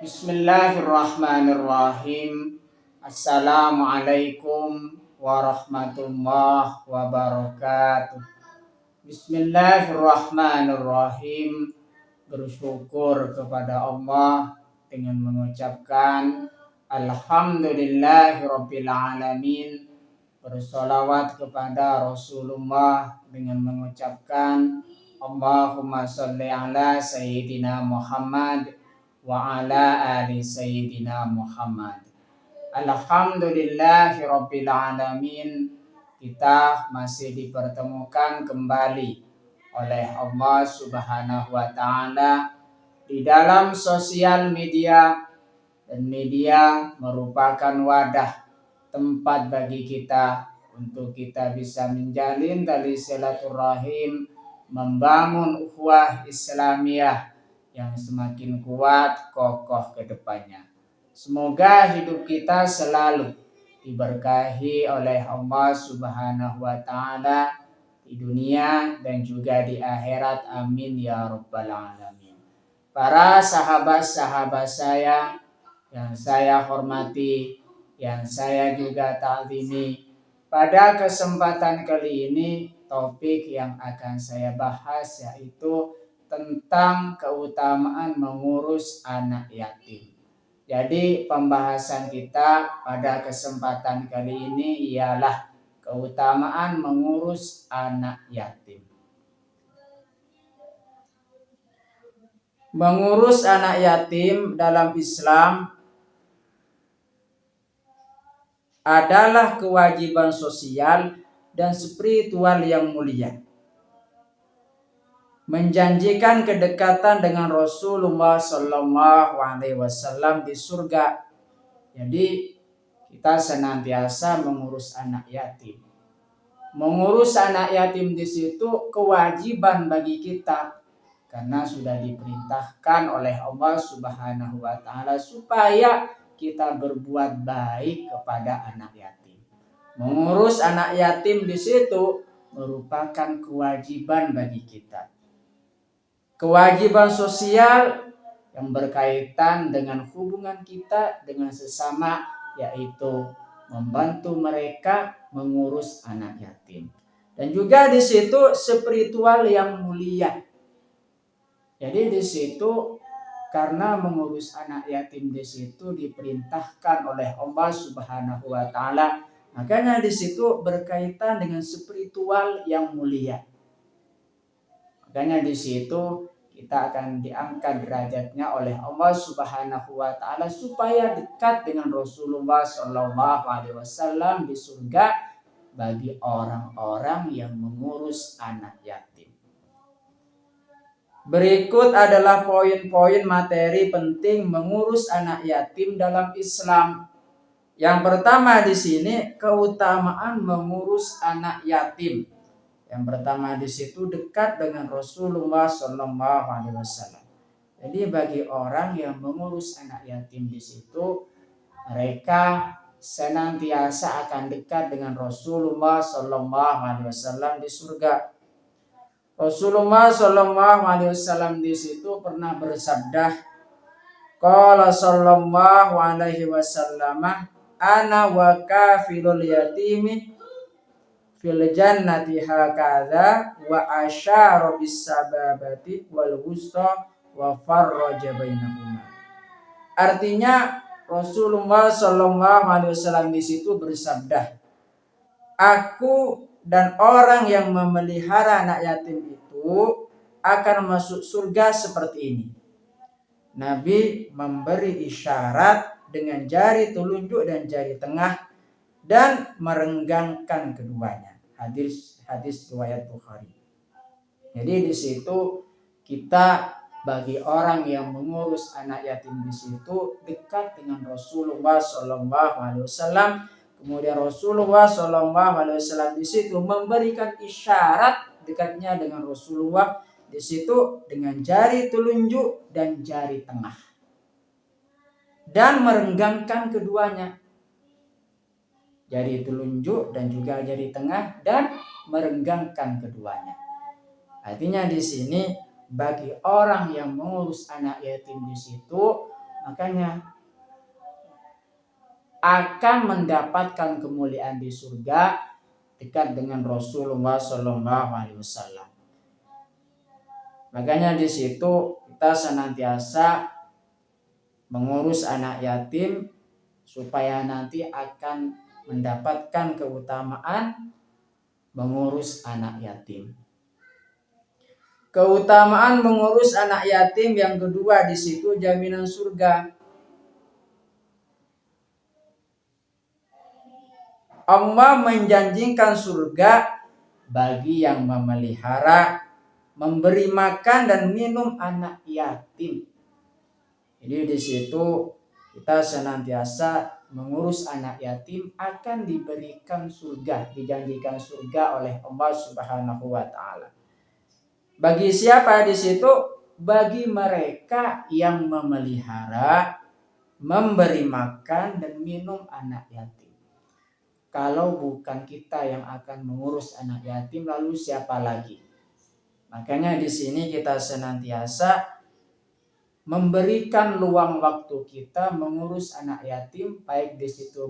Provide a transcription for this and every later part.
Bismillahirrahmanirrahim. Assalamualaikum warahmatullahi wabarakatuh. Bismillahirrahmanirrahim. Bersyukur kepada Allah dengan mengucapkan Alhamdulillahirabbil alamin. Bersolawat kepada Rasulullah dengan mengucapkan Allahumma sholli ala Sayyidina Muhammad wa ala ali Sayyidina Muhammad. Alhamdulillahirabbil alamin. Kita masih dipertemukan kembali oleh Allah Subhanahu wa taala di dalam sosial media, dan media merupakan wadah tempat bagi kita untuk kita bisa menjalin tali silaturahim, membangun ukhuwah Islamiyah yang semakin kuat, kokoh ke depannya. Semoga hidup kita selalu diberkahi oleh Allah Subhanahu wa taala di dunia dan juga di akhirat. Amin ya rabbal alamin. Para sahabat-sahabat saya yang saya hormati, yang saya juga taklimi, pada kesempatan kali ini topik yang akan saya bahas yaitu tentang keutamaan mengurus anak yatim. Jadi pembahasan kita pada kesempatan kali ini ialah keutamaan mengurus anak yatim. Mengurus anak yatim dalam Islam adalah kewajiban sosial dan spiritual yang mulia, menjanjikan kedekatan dengan Rasulullah Sallallahu Alaihi Wasallam di surga. Jadi kita senantiasa mengurus anak yatim. Mengurus anak yatim di situ kewajiban bagi kita, karena sudah diperintahkan oleh Allah Subhanahu wa taala supaya kita berbuat baik kepada anak yatim. Mengurus anak yatim di situ merupakan kewajiban bagi kita. Kewajiban sosial yang berkaitan dengan hubungan kita dengan sesama, yaitu membantu mereka mengurus anak yatim. Dan juga di situ spiritual yang mulia. Jadi di situ karena mengurus anak yatim di situ diperintahkan oleh Allah Subhanahu wa taala, makanya di situ berkaitan dengan spiritual yang mulia. Makanya di situ kita akan diangkat derajatnya oleh Allah Subhanahu wa taala supaya dekat dengan Rasulullah Shallallahu alaihi wasallam di surga bagi orang-orang yang mengurus anak yatim. Berikut adalah poin-poin materi penting mengurus anak yatim dalam Islam. Yang pertama di sini keutamaan mengurus anak yatim. Yang pertama di situ dekat dengan Rasulullah Sallallahu Alaihi Wasallam. Jadi bagi orang yang mengurus anak yatim di situ, mereka senantiasa akan dekat dengan Rasulullah Sallallahu Alaihi Wasallam di surga. Rasulullah Sallallahu Alaihi Wasallam di situ pernah bersabda, Qala Sallallahu Alaihi Wasallam, ana wa kafilul yatimi fil jannati hakadha wa asyara bis sababati wal wusta wa farraja bainahuma. Artinya Rasulullah Shallallahu alaihi wasallam di situ bersabda, aku dan orang yang memelihara anak yatim itu akan masuk surga seperti ini. Nabi memberi isyarat dengan jari telunjuk dan jari tengah dan merenggangkan keduanya. Hadis riwayat Bukhari. Jadi di situ kita bagi orang yang mengurus anak yatim di situ dekat dengan Rasulullah Shallallahu Alaihi Wasallam. Kemudian Rasulullah Shallallahu Alaihi Wasallam di situ memberikan isyarat dekatnya dengan Rasulullah di situ dengan jari telunjuk dan jari tengah dan merenggangkan keduanya. Jari telunjuk dan juga jari tengah dan merenggangkan keduanya. Artinya di sini bagi orang yang mengurus anak yatim di situ, Makanya akan mendapatkan kemuliaan di surga dekat dengan Rasulullah Shallallahu Alaihi Wasallam. Makanya di situ kita senantiasa mengurus anak yatim supaya nanti akan mendapatkan keutamaan mengurus anak yatim. Keutamaan mengurus anak yatim yang kedua di situ jaminan surga. Allah menjanjikan surga bagi yang memelihara, memberi makan dan minum anak yatim. Jadi di situ kita senantiasa mengurus anak yatim akan diberikan surga, dijanjikan surga oleh Allah Subhanahu wa taala. Bagi siapa di situ? Bagi mereka yang memelihara, memberi makan dan minum anak yatim. Kalau bukan kita yang akan mengurus anak yatim, lalu siapa lagi? Makanya di sini kita senantiasa memberikan luang waktu kita mengurus anak yatim, baik di situ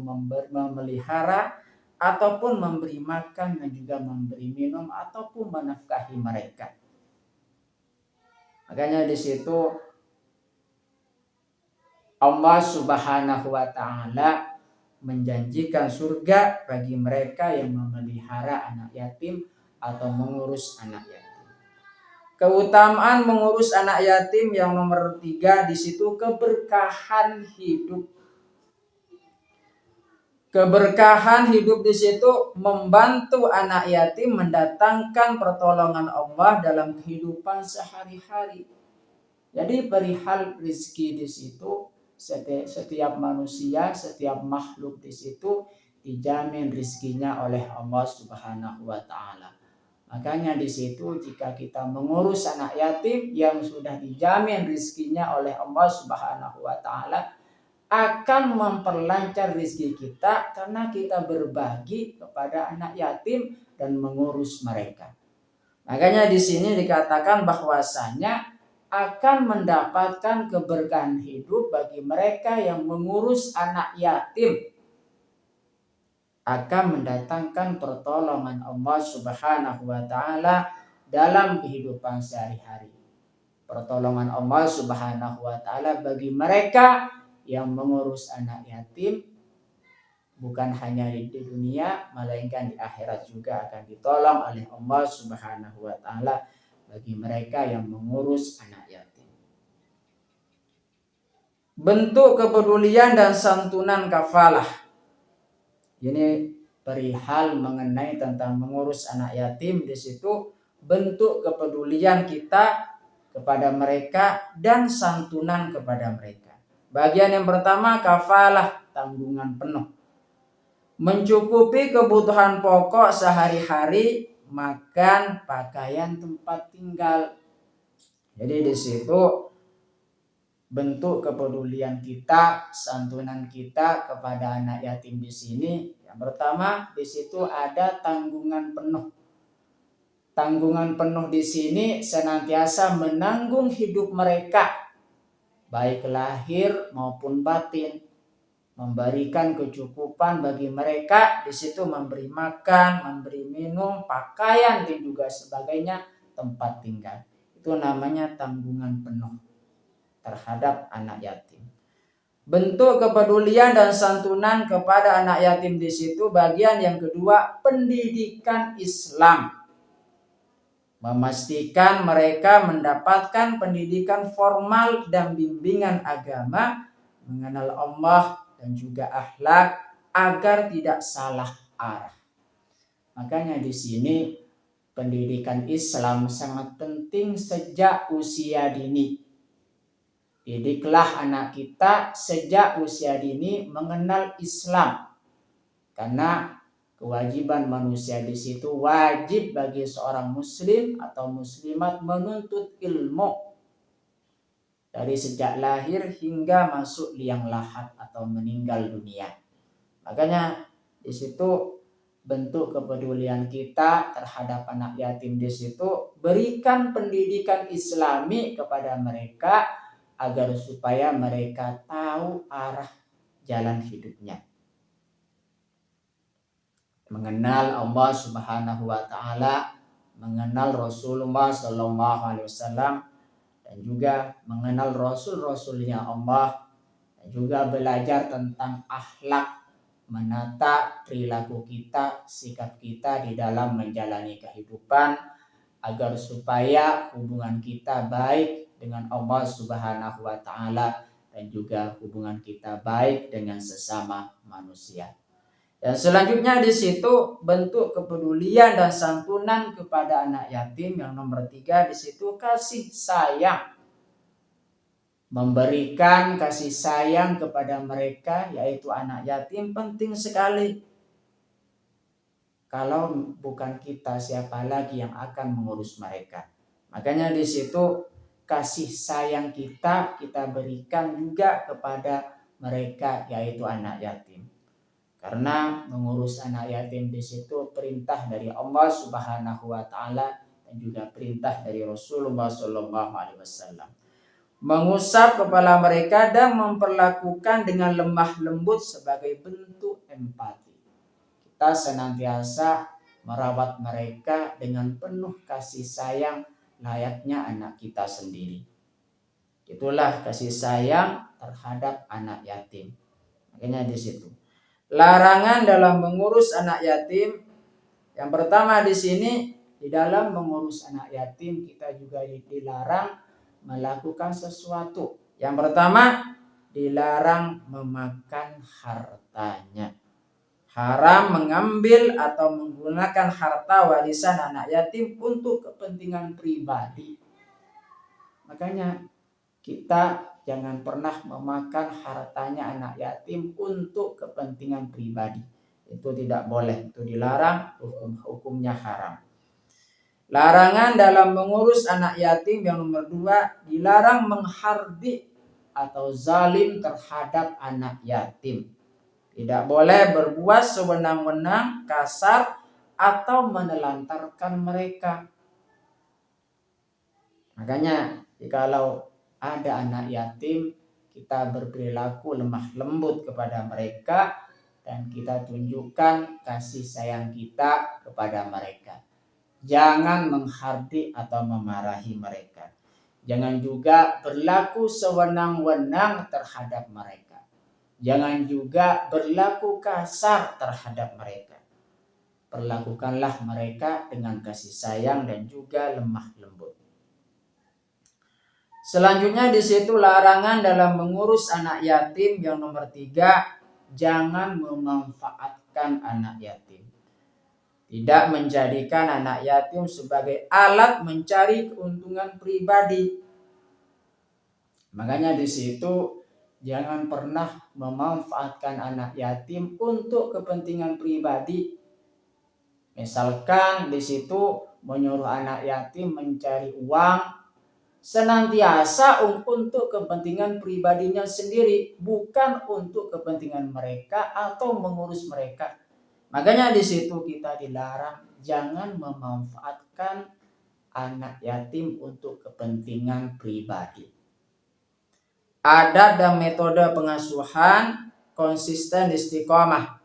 memelihara ataupun memberi makan dan juga memberi minum ataupun menafkahi mereka. Makanya di situ Allah Subhanahu wa taala menjanjikan surga bagi mereka yang memelihara anak yatim atau mengurus anak yatim. Keutamaan mengurus anak yatim yang nomor 3 di situ keberkahan hidup. Keberkahan hidup di situ membantu anak yatim mendatangkan pertolongan Allah dalam kehidupan sehari-hari. Jadi perihal rezeki di situ setiap manusia, setiap makhluk di situ dijamin rezekinya oleh Allah Subhanahu wa taala. Makanya di situ jika kita mengurus anak yatim yang sudah dijamin rezekinya oleh Allah Subhanahu wa taala akan memperlancar rezeki kita karena kita berbagi kepada anak yatim dan mengurus mereka. Makanya di sini dikatakan bahwasanya akan mendapatkan keberkahan hidup bagi mereka yang mengurus anak yatim, akan mendatangkan pertolongan Allah Subhanahu wa taala dalam kehidupan sehari-hari. Pertolongan Allah Subhanahu wa taala bagi mereka yang mengurus anak yatim bukan hanya di dunia melainkan di akhirat juga akan ditolong oleh Allah Subhanahu wa taala bagi mereka yang mengurus anak yatim. Bentuk kepedulian dan santunan kafalah. Ini perihal mengenai tentang mengurus anak yatim, di situ bentuk kepedulian kita kepada mereka dan santunan kepada mereka. Bagian yang pertama kafalah, tanggungan penuh. Mencukupi kebutuhan pokok sehari-hari, makan, pakaian, tempat tinggal. Jadi di situ bentuk kepedulian kita, santunan kita kepada anak yatim di sini. Yang pertama di situ ada tanggungan penuh. Tanggungan penuh di sini senantiasa menanggung hidup mereka, baik lahir maupun batin. Memberikan kecukupan bagi mereka, di situ memberi makan, memberi minum, pakaian dan juga sebagainya, tempat tinggal. Itu namanya tanggungan penuh terhadap anak yatim. Bentuk kepedulian dan santunan kepada anak yatim di situ bagian yang kedua pendidikan Islam. Memastikan mereka mendapatkan pendidikan formal dan bimbingan agama, mengenal Allah dan juga akhlak agar tidak salah arah. Makanya di sini pendidikan Islam sangat penting sejak usia dini. Didiklah anak kita sejak usia dini mengenal Islam. Karena kewajiban manusia di situ wajib bagi seorang muslim atau muslimat menuntut ilmu dari sejak lahir hingga masuk liang lahat atau meninggal dunia. Makanya di situ bentuk kepedulian kita terhadap anak yatim di situ berikan pendidikan Islami kepada mereka agar supaya mereka tahu arah jalan hidupnya. Mengenal Allah Subhanahu wa taala, mengenal Rasulullah sallallahu alaihi wasallam, dan juga mengenal rasul-rasulnya Allah, dan juga belajar tentang akhlak, menata perilaku kita, sikap kita di dalam menjalani kehidupan, agar supaya hubungan kita baik dengan Allah Subhanahu wa taala dan juga hubungan kita baik dengan sesama manusia. Dan selanjutnya di situ bentuk kepedulian dan santunan kepada anak yatim. Yang nomor 3 di situ kasih sayang. Memberikan kasih sayang kepada mereka, yaitu anak yatim, penting sekali. Kalau bukan kita, siapa lagi yang akan mengurus mereka? Makanya di situ kasih sayang kita berikan juga kepada mereka, yaitu anak yatim. Karena mengurus anak yatim di situ perintah dari Allah Subhanahu wa taala dan juga perintah dari Rasulullah sallallahu alaihi wasallam. Mengusap kepala mereka dan memperlakukan dengan lemah lembut sebagai bentuk empati. Kita senantiasa merawat mereka dengan penuh kasih sayang layaknya anak kita sendiri. Itulah kasih sayang terhadap anak yatim. Makanya di situ larangan dalam mengurus anak yatim. Yang pertama di sini, di dalam mengurus anak yatim kita juga dilarang melakukan sesuatu. Yang pertama, dilarang memakan hartanya. Haram mengambil atau menggunakan harta warisan anak yatim untuk kepentingan pribadi. Makanya kita jangan pernah memakan hartanya anak yatim untuk kepentingan pribadi. Itu tidak boleh, itu dilarang, hukumnya haram. Larangan dalam mengurus anak yatim yang nomor 2, dilarang menghardik atau zalim terhadap anak yatim. Tidak boleh berbuat sewenang-wenang, kasar, atau menelantarkan mereka. Makanya jikalau ada anak yatim, kita berperilaku lemah lembut kepada mereka dan kita tunjukkan kasih sayang kita kepada mereka. Jangan menghardik atau memarahi mereka. Jangan juga berlaku sewenang-wenang terhadap mereka. Jangan juga berlaku kasar terhadap mereka. Perlakukanlah mereka dengan kasih sayang dan juga lemah lembut. Selanjutnya di situ larangan dalam mengurus anak yatim yang nomor 3, jangan memanfaatkan anak yatim. Tidak menjadikan anak yatim sebagai alat mencari keuntungan pribadi. Makanya di situ jangan pernah memanfaatkan anak yatim untuk kepentingan pribadi. Misalkan di situ menyuruh anak yatim mencari uang, senantiasa untuk kepentingan pribadinya sendiri, bukan untuk kepentingan mereka atau mengurus mereka. Makanya di situ kita dilarang jangan memanfaatkan anak yatim untuk kepentingan pribadi. Adab dan metode pengasuhan konsisten istiqomah.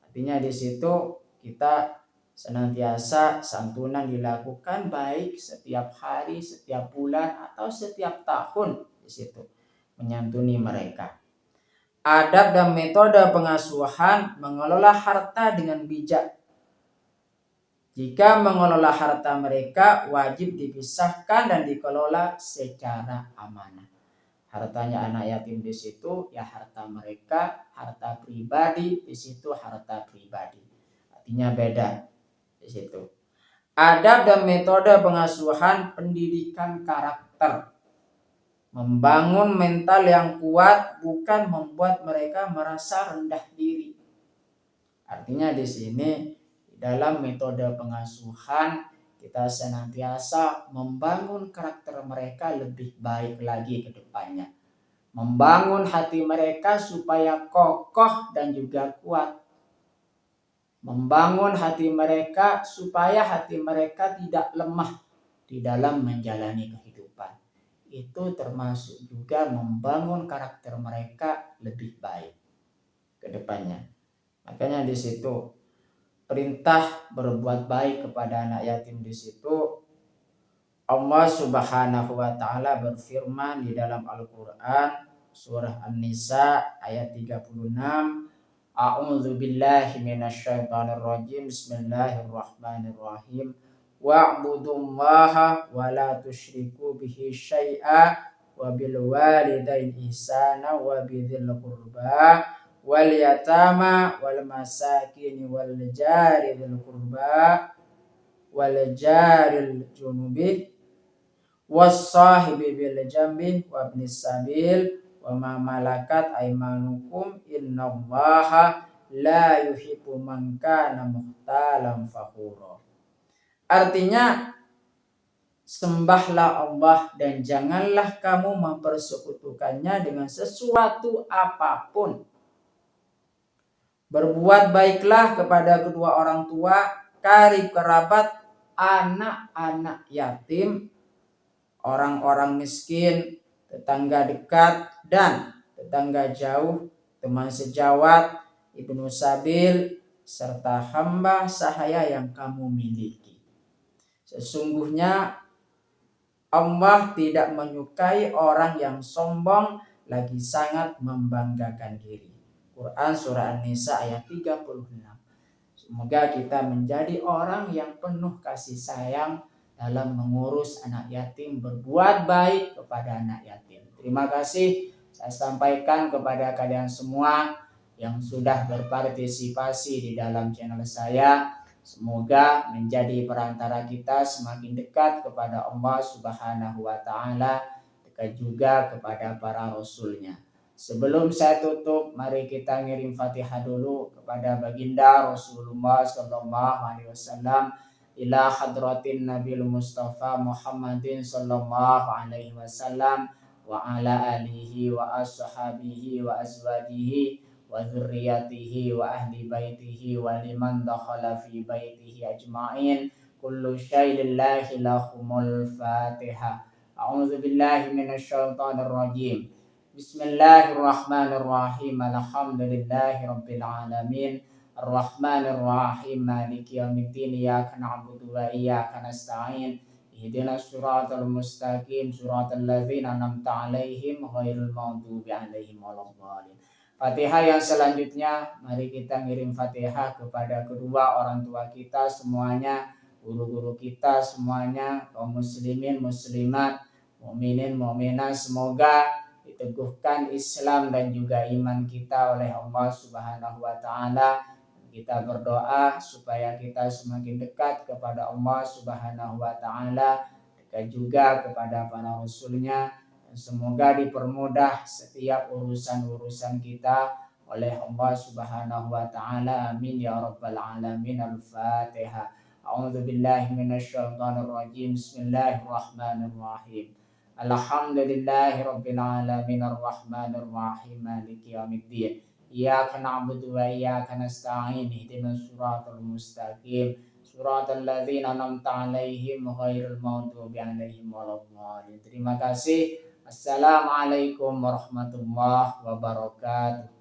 Artinya di situ kita senantiasa santunan dilakukan baik setiap hari, setiap bulan, atau setiap tahun di situ menyantuni mereka. Adab dan metode pengasuhan mengelola harta dengan bijak. Jika mengelola harta mereka wajib dipisahkan dan dikelola secara amanah. Hartanya anak yatim di situ ya harta mereka, harta pribadi di situ harta pribadi. Artinya beda di situ. Adab dan metode pengasuhan pendidikan karakter. Membangun mental yang kuat, bukan membuat mereka merasa rendah diri. Artinya di sini dalam metode pengasuhan kita senantiasa membangun karakter mereka lebih baik lagi ke depannya. Membangun hati mereka supaya kokoh dan juga kuat. Membangun hati mereka supaya hati mereka tidak lemah di dalam menjalani kehidupan. itu termasuk juga membangun karakter mereka lebih baik ke depannya. Makanya di situ perintah berbuat baik kepada anak yatim, di situ Allah Subhanahu wa taala berfirman di dalam Al-Qur'an surah An-Nisa ayat 36, A'udzu billahi minasyaitonir rajim. Bismillahirrahmanirrahim. Wa'budullaha wa la tusyriku bihi syai'a wa bil walidaini ihsana wa bidzil qurba wal yatama wal masakin wal jari dzil qurba wal jaril junubi was-sahibi bil jambi wa ibnis sabil wa ma malakat aymanukum innallaha la yuhibbu man kana mukhtalan fakhura. Artinya, sembahlah Allah dan janganlah kamu mempersekutukannya dengan sesuatu apapun. Berbuat baiklah kepada kedua orang tua, karib kerabat, anak-anak yatim, orang-orang miskin, tetangga dekat dan tetangga jauh, teman sejawat, ibnu sabil, serta hamba sahaya yang kamu miliki. Sesungguhnya Allah tidak menyukai orang yang sombong lagi sangat membanggakan diri. Quran surah An-Nisa ayat 36. Semoga kita menjadi orang yang penuh kasih sayang dalam mengurus anak yatim, berbuat baik kepada anak yatim. Terima kasih saya sampaikan kepada kalian semua yang sudah berpartisipasi di dalam channel saya. Semoga menjadi perantara kita semakin dekat kepada Allah Subhanahu wa taala, dekat juga kepada para rasulnya. Sebelum saya tutup, mari kita ngirim Fatihah dulu kepada baginda Rasulullah sallallahu alaihi wasallam, ila hadratin Nabil Mustafa Muhammadin sallallahu alaihi wasallam wa ala alihi wa ashabihi wa azwajihi wa dzurriyyatihi wa ahli baitihi wa liman dakhala fi baitihi ajma'in. Kullu syai'in lillahi lahumul Fatihah. A'udzu billahi minasyaitonir rajim. Bismillahirrahmanirrahim. Alhamdulillahi rabbil alamin. Ar-Rahmanir-Rahim. Maliki yaumiddin. Iyyaka na'budu wa iyyaka nasta'in. Ihdinas siratal mustaqim. Siratal ladzina an'amta 'alaihim ghairil maghdubi 'alaihim waladdallin. Fatihah yang selanjutnya, mari kita ngirim Fatihah kepada kedua orang tua kita semuanya, guru-guru kita semuanya, kaum muslimin muslimat, mukminin mukminat, semoga diteguhkan Islam dan juga iman kita oleh Allah Subhanahu wa taala. Kita berdoa supaya kita semakin dekat kepada Allah Subhanahu wa taala, dekat juga kepada para rasulnya, dan semoga dipermudah setiap urusan-urusan kita oleh Allah Subhanahu wa taala. Amin ya rabbal alamin. Al-Fatihah. A'udzu billahi minasyaitonir rajim. Bismillahirrahmanirrahim. Alhamdulillahi rabbil alamin. Ar-Rahmanir Rahim. Maliki yaumiddin. Iyyaka na'budu wa iyyaka nasta'in. Ihdinas siratal mustaqim. Siratal ladzina an'amta 'alaihim ghairil maghdubi 'alaihim waladdallin. Terima kasih. Assalamualaikum warahmatullahi wabarakatuh.